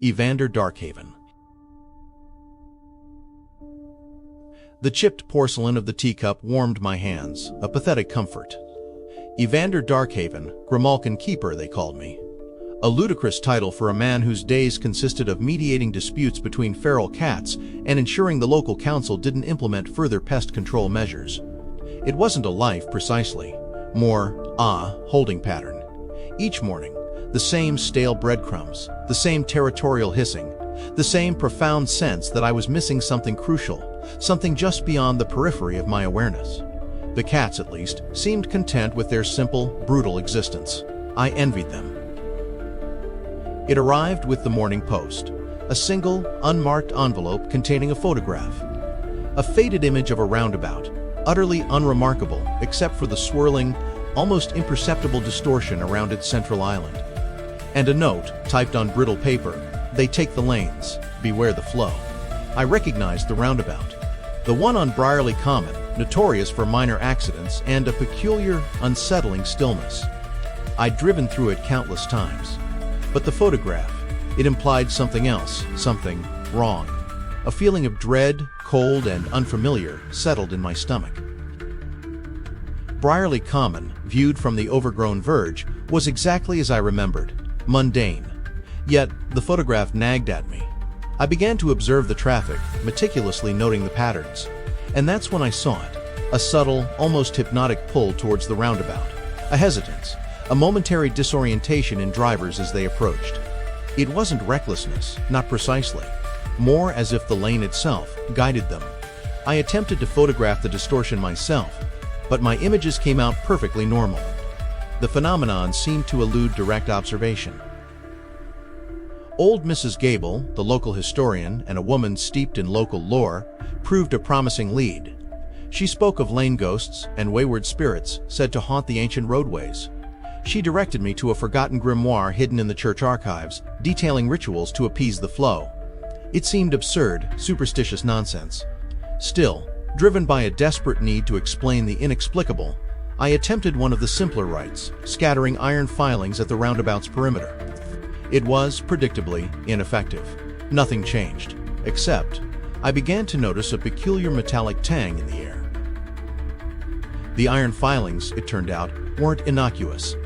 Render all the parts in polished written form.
Evander Darkhaven. The chipped porcelain of the teacup warmed my hands, a pathetic comfort. Evander Darkhaven, Grimalkin Keeper, they called me. A ludicrous title for a man whose days consisted of mediating disputes between feral cats and ensuring the local council didn't implement further pest control measures. It wasn't a life, precisely. More, holding pattern. Each morning, the same stale breadcrumbs, the same territorial hissing, the same profound sense that I was missing something crucial, something just beyond the periphery of my awareness. The cats, at least, seemed content with their simple, brutal existence. I envied them. It arrived with the morning post, a single, unmarked envelope containing a photograph. A faded image of a roundabout, utterly unremarkable except for the swirling, almost imperceptible distortion around its central island. And a note, typed on brittle paper, "They take the lanes, beware the flow." I recognized the roundabout. The one on Briarley Common, notorious for minor accidents and a peculiar, unsettling stillness. I'd driven through it countless times. But the photograph, it implied something else, something wrong. A feeling of dread, cold, and unfamiliar settled in my stomach. Briarley Common, viewed from the overgrown verge, was exactly as I remembered, mundane. Yet, the photograph nagged at me. I began to observe the traffic, meticulously noting the patterns. And that's when I saw it, a subtle, almost hypnotic pull towards the roundabout. A hesitance, a momentary disorientation in drivers as they approached. It wasn't recklessness, not precisely. More as if the lane itself guided them. I attempted to photograph the distortion myself, but my images came out perfectly normal. The phenomenon seemed to elude direct observation. Old Mrs. Gable, the local historian and a woman steeped in local lore, proved a promising lead. She spoke of lane ghosts and wayward spirits said to haunt the ancient roadways. She directed me to a forgotten grimoire hidden in the church archives, detailing rituals to appease the flow. It seemed absurd, superstitious nonsense. Still, driven by a desperate need to explain the inexplicable, I attempted one of the simpler rites, scattering iron filings at the roundabout's perimeter. It was, predictably, ineffective. Nothing changed, except I began to notice a peculiar metallic tang in the air. The iron filings, it turned out, weren't innocuous.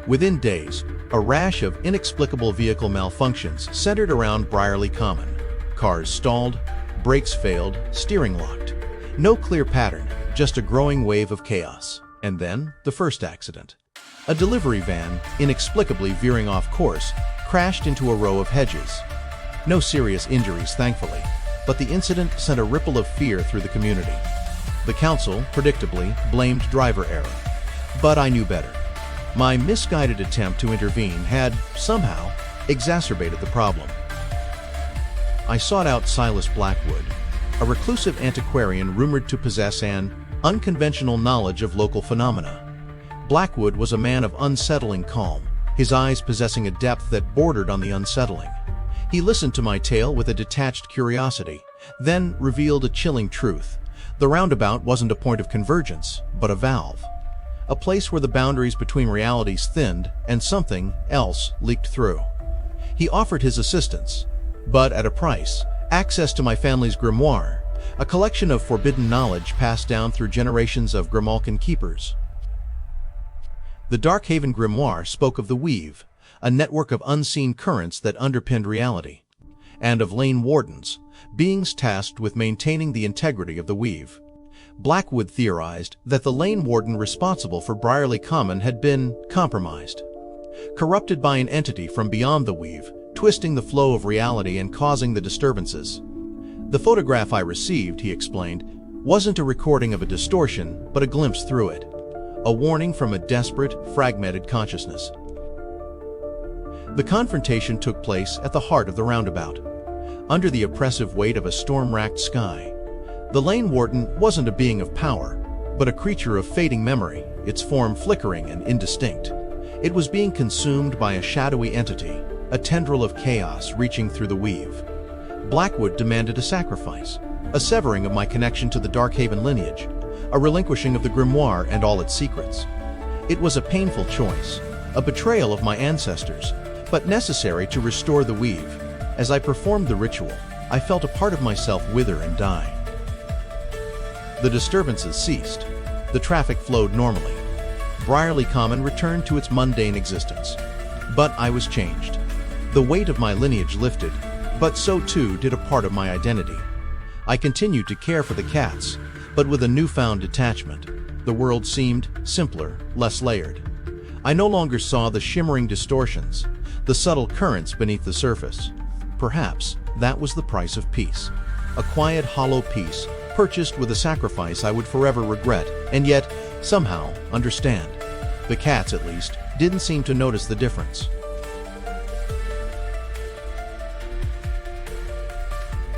Within days, a rash of inexplicable vehicle malfunctions centered around Briarley Common. Cars stalled, brakes failed, steering locked. No clear pattern, just a growing wave of chaos. And then, the first accident. A delivery van, inexplicably veering off course, crashed into a row of hedges. No serious injuries, thankfully, but the incident sent a ripple of fear through the community. The council, predictably, blamed driver error. But I knew better. My misguided attempt to intervene had, somehow, exacerbated the problem. I sought out Silas Blackwood, a reclusive antiquarian rumored to possess an unconventional knowledge of local phenomena. Blackwood was a man of unsettling calm, his eyes possessing a depth that bordered on the unsettling. He listened to my tale with a detached curiosity, then revealed a chilling truth. The roundabout wasn't a point of convergence, but a valve. A place where the boundaries between realities thinned and something else leaked through. He offered his assistance, but at a price: access to my family's grimoire, a collection of forbidden knowledge passed down through generations of Grimalkin keepers. The Darkhaven grimoire spoke of the weave, a network of unseen currents that underpinned reality, and of lane wardens, beings tasked with maintaining the integrity of the weave. Blackwood theorized that the lane warden responsible for Briarley Common had been compromised, corrupted by an entity from beyond the weave, twisting the flow of reality and causing the disturbances. The photograph I received, he explained, wasn't a recording of a distortion, but a glimpse through it, a warning from a desperate, fragmented consciousness. The confrontation took place at the heart of the roundabout, under the oppressive weight of a storm-racked sky. The lane warden wasn't a being of power, but a creature of fading memory, its form flickering and indistinct. It was being consumed by a shadowy entity, a tendril of chaos reaching through the weave. Blackwood demanded a sacrifice, a severing of my connection to the Darkhaven lineage, a relinquishing of the grimoire and all its secrets. It was a painful choice, a betrayal of my ancestors, but necessary to restore the weave. As I performed the ritual, I felt a part of myself wither and die. The disturbances ceased. The traffic flowed normally. Briarley Common returned to its mundane existence. But I was changed. The weight of my lineage lifted, but so too did a part of my identity. I continued to care for the cats, but with a newfound detachment. The world seemed simpler, less layered. I no longer saw the shimmering distortions, the subtle currents beneath the surface. Perhaps that was the price of peace. A quiet, hollow peace, purchased with a sacrifice I would forever regret, and yet, somehow, understand. The cats, at least, didn't seem to notice the difference.